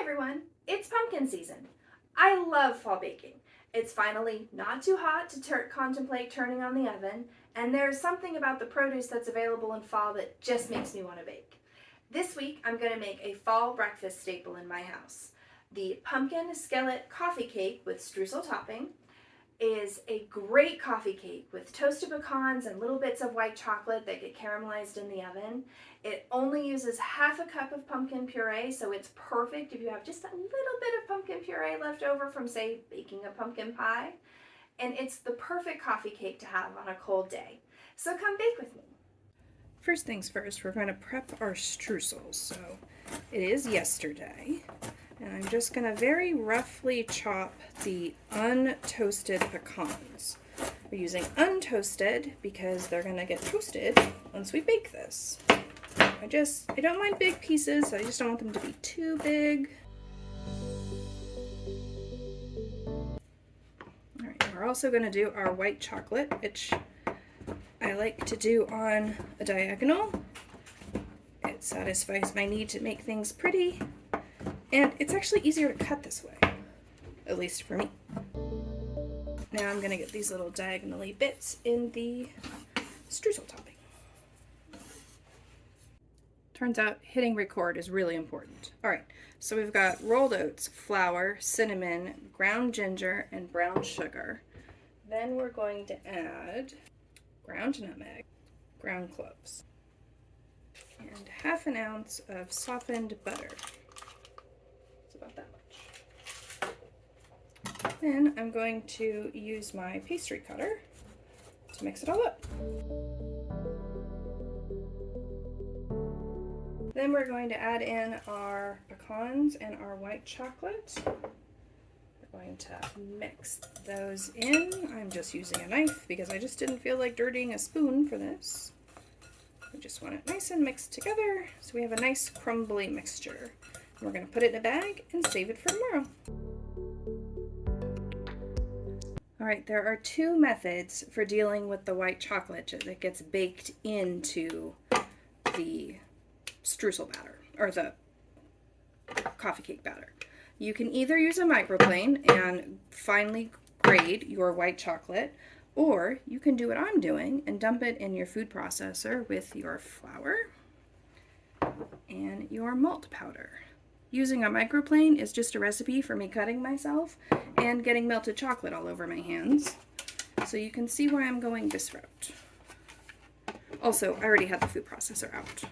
everyone, it's pumpkin season. I love fall baking. It's finally not too hot to contemplate turning on the oven, and there's something about the produce that's available in fall that just makes me want to bake. This week I'm going to make a fall breakfast staple in my house. The Pumpkin Skillet Coffee Cake with Streusel topping is a great coffee cake with toasted pecans and little bits of white chocolate that get caramelized in the oven. It only uses half a cup of pumpkin puree, so it's perfect if you have just a little bit of pumpkin puree left over from, say, baking a pumpkin pie. And it's the perfect coffee cake to have on a cold day. So come bake with me. First things first, we're going to prep our streusel. So it is yesterday. And I'm just going to very roughly chop the untoasted pecans. We're using untoasted because they're going to get toasted once we bake this. I don't mind big pieces, I just don't want them to be too big. Alright, we're also going to do our white chocolate, which I like to do on a diagonal. It satisfies my need to make things pretty. And it's actually easier to cut this way, at least for me. Now I'm going to get these little diagonally bits in the streusel topping. Turns out hitting record is really important. Alright, so we've got rolled oats, flour, cinnamon, ground ginger, and brown sugar. Then we're going to add ground nutmeg, ground cloves, and ½ an ounce of softened butter. About that much. Then I'm going to use my pastry cutter to mix it all up. Then we're going to add in our pecans and our white chocolate. We're going to mix those in. I'm just using a knife because I just didn't feel like dirtying a spoon for this. We just want it nice and mixed together so we have a nice crumbly mixture. We're going to put it in a bag and save it for tomorrow. Alright, there are two methods for dealing with the white chocolate that gets baked into the streusel batter, or the coffee cake batter. You can either use a microplane and finely grade your white chocolate, or you can do what I'm doing and dump it in your food processor with your flour and your malt powder. Using a microplane is just a recipe for me cutting myself and getting melted chocolate all over my hands. So you can see why I'm going this route. Also, I already had the food processor out.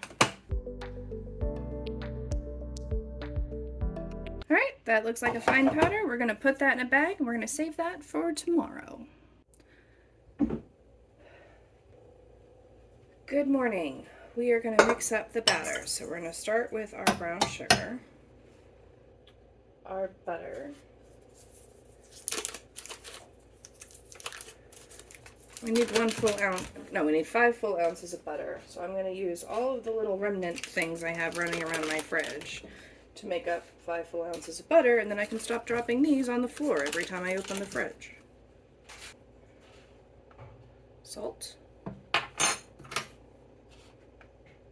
Alright, that looks like a fine powder. We're going to put that in a bag and we're going to save that for tomorrow. Good morning. We are going to mix up the batter. So we're going to start with our brown sugar, our butter. We need 1 full ounce, no, we need 5 full ounces of butter. So I'm going to use all of the little remnant things I have running around my fridge to make up 5 full ounces of butter, and then I can stop dropping these on the floor every time I open the fridge. Salt.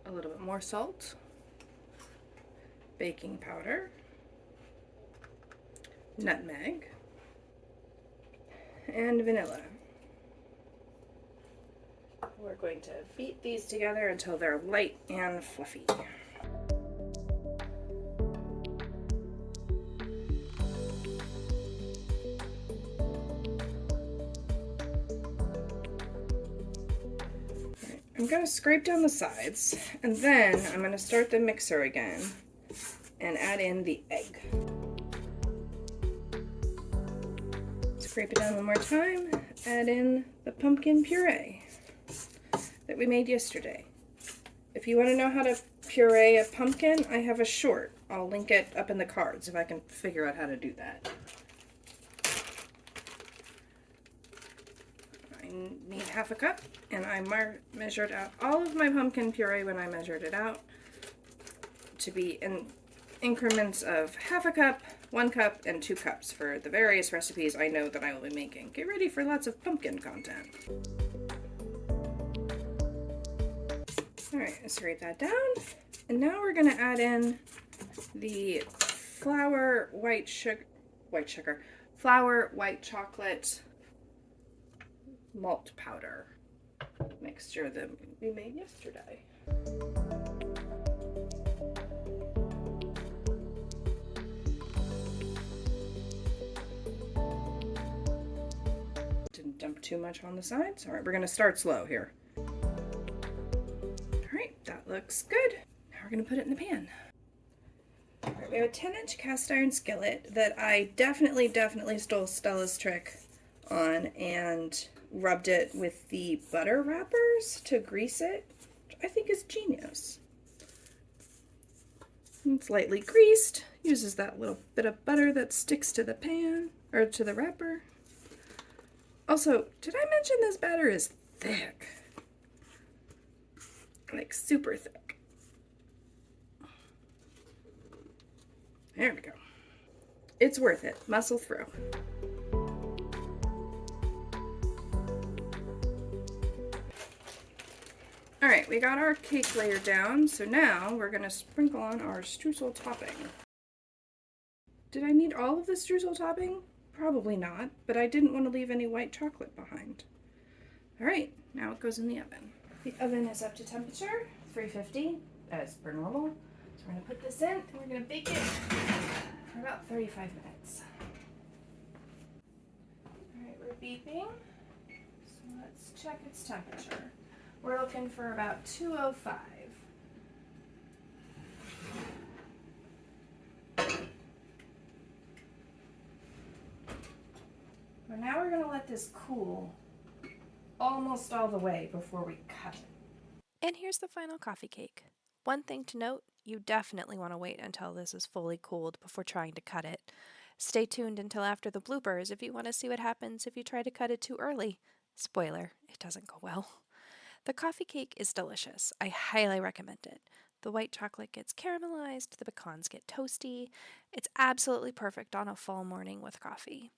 A little bit more salt. Baking powder. Nutmeg, and vanilla. We're going to beat these together until they're light and fluffy. I'm going to scrape down the sides, and then I'm going to start the mixer again and add in the egg. Scrape it down one more time, add in the pumpkin puree that we made yesterday. If you want to know how to puree a pumpkin, I have a short. I'll link it up in the cards if I can figure out how to do that. I need ½ a cup, and I measured out all of my pumpkin puree when I measured it out to be in increments of ½ a cup, 1 cup, and 2 cups for the various recipes I know that I will be making. Get ready for lots of pumpkin content. Alright, scrape that down. And now we're going to add in the flour, flour, white chocolate, malt powder mixture that we made yesterday. Didn't dump too much on the sides. All right, we're gonna start slow here. All right, that looks good. Now we're gonna put it in the pan. All right, we have a 10-inch cast iron skillet that I definitely stole Stella's trick on and rubbed it with the butter wrappers to grease it, which I think is genius. It's lightly greased, uses that little bit of butter that sticks to the pan, or to the wrapper. Also, did I mention this batter is thick? Like super thick. There we go. It's worth it. Muscle through. All right, we got our cake layer down, so now we're gonna sprinkle on our streusel topping. Did I need all of the streusel topping? Probably not, but I didn't want to leave any white chocolate behind. All right, now it goes in the oven. The oven is up to temperature, 350, as per normal. So we're gonna put this in, and we're gonna bake it for about 35 minutes. All right, we're beeping, so let's check its temperature. We're looking for about 205. Well, now we're gonna let this cool almost all the way before we cut it. And here's the final coffee cake. One thing to note, you definitely want to wait until this is fully cooled before trying to cut it. Stay tuned until after the bloopers if you want to see what happens if you try to cut it too early. Spoiler, it doesn't go well. The coffee cake is delicious. I highly recommend it. The white chocolate gets caramelized, the pecans get toasty. It's absolutely perfect on a fall morning with coffee.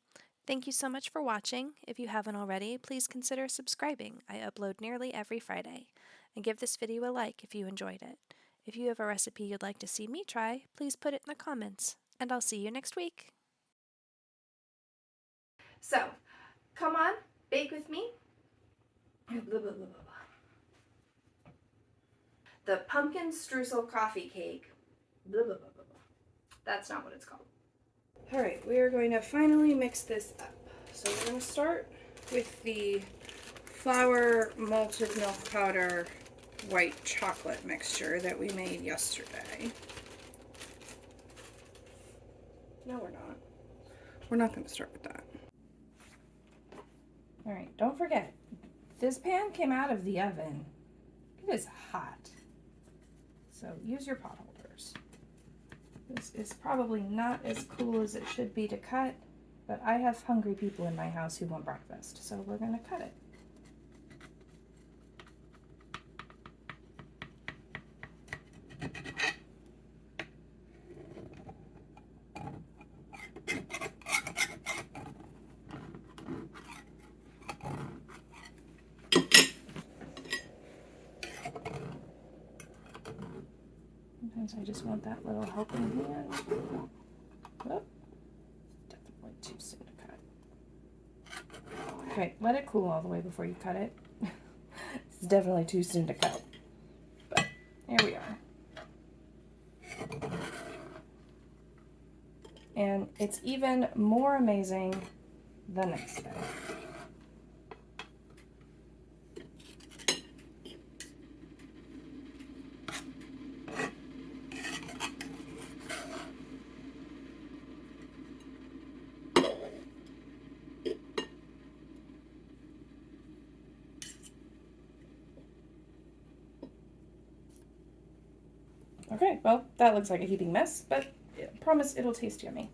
Thank you so much for watching. If you haven't already, please consider subscribing. I upload nearly every Friday. And give this video a like if you enjoyed it. If you have a recipe you'd like to see me try, please put it in the comments. And I'll see you next week. So, come on, bake with me. Blah, blah, blah, blah, blah. The Pumpkin Streusel Coffee Cake. Blah, blah, blah, blah, blah. That's not what it's called. All right, we are going to finally mix this up. So we're going to start with the flour, malted milk powder, white chocolate mixture that we made yesterday. No, we're not. We're not going to start with that. All right, don't forget, this pan came out of the oven. It is hot. So use your pot holders. This is probably not as cool as it should be to cut, but I have hungry people in my house who want breakfast, so we're going to cut it. Sometimes I just want that little helping hand. Oh, definitely too soon to cut. Okay, let it cool all the way before you cut it. It's definitely too soon to cut. But here we are. And it's even more amazing the next day. Okay, well, that looks like a heaping mess, but I promise it'll taste yummy.